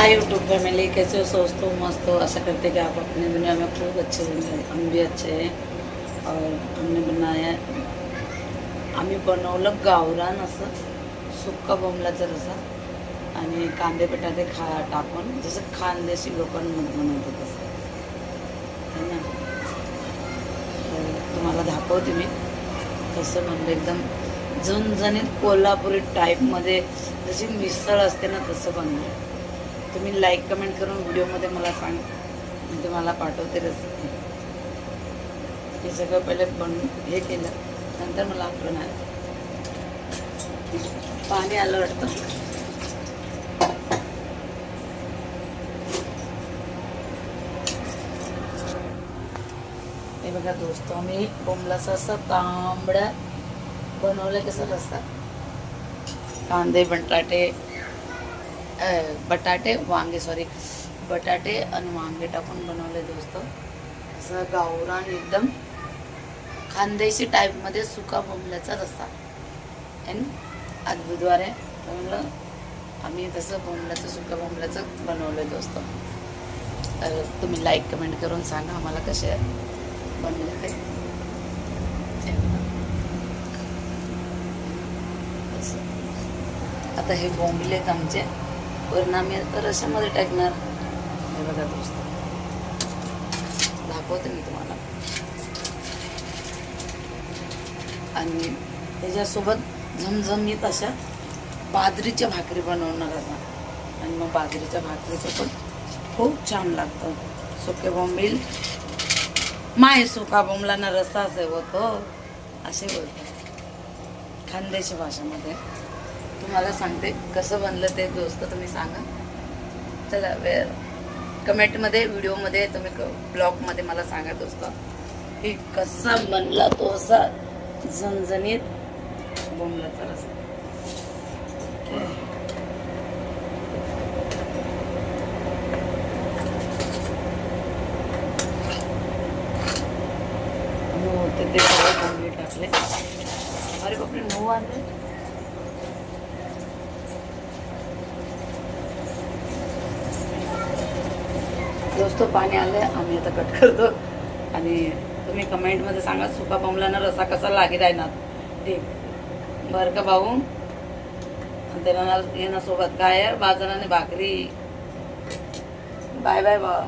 Hi YouTube family, कैसे हो? सोचते हो मस्त हो। आशा करते कि आप अपनी दुनिया में खूब अच्छे होंगे। हम भी अच्छे हैं। और हमने बनाया, आम्ही बनवलं गावरान असं सुक्का बोंबलाचा रसा आणि कांदे बटाटे टाकून, जसं खानदेशी लोकांमध्ये बनवतात तसं है ना. तर तुम्हाला दाखवते मी कसं बनलं. एकदम झणझणीत कोल्हापुरी टाईपमध्ये जशी मिसळ असते ना तसं बनलं. तुम्ही लाईक कमेंट करून व्हिडिओमध्ये मला सांग, मी तुम्हाला पाठवते रेसिपी. हे सगळं पहिले हे केलं, नंतर मला आठवण आलं. पाणी आलं वाटतं. हे बघा दोस्त, मी बोंबलाचा असा तांबडा बनवलं. कसं रस्सा, कांदे बटाटे बटाटे आणि वांगे टाकून बनवले दोस्त. असं गावरान एकदम खानदेशी टाईपमध्ये सुका बोंबल्याचा रस्सा आहे ना. आज बुधवार आहे, म्हणलं आम्ही तसं सुका बोंबल्याचं बनवलं दोस्त. तर तुम्ही लाईक कमेंट करून सांगा आम्हाला कसे बनले ते. आता हे बोंबले आहेत आमचे, वरून आम्ही रशामध्ये टाकणार. हे बघा दोस्त, दाखवते मी तुम्हाला. आणि त्याच्यासोबत झमझमीत अशा बाजरीच्या भाकरी बनवणार आता. आणि मग बाजरीच्या भाकरीचं पण खूप छान लागतं. सुके बोंबील माय सुका बोंबलाना रस्सा असे होतो, असे बोलतात खानदेशी भाषेमध्ये. तुम्हाला सांगते कसं बनलं ते दोस्त, तुम्ही सांगा. चला कमेंटमध्ये, व्हिडिओमध्ये, तुम्ही ब्लॉगमध्ये मला सांगा दोस्त की कसा बनला तो असा झणझणीत बोंबलाचा रस्सा. ते सगळे बोंबले टाकले. अरे बापरे, 9 आणले. दोस्त पाणी आलं, आम्ही आता कट करतो. आणि तुम्ही कमेंटमध्ये सांगा सुका बोंबलाना रस्सा कसा लागेल आहे ना. ठीक बरं का भाऊ. त्याला येण्यासोबत काय बाजाराने भाकरी. बाय बाय बा.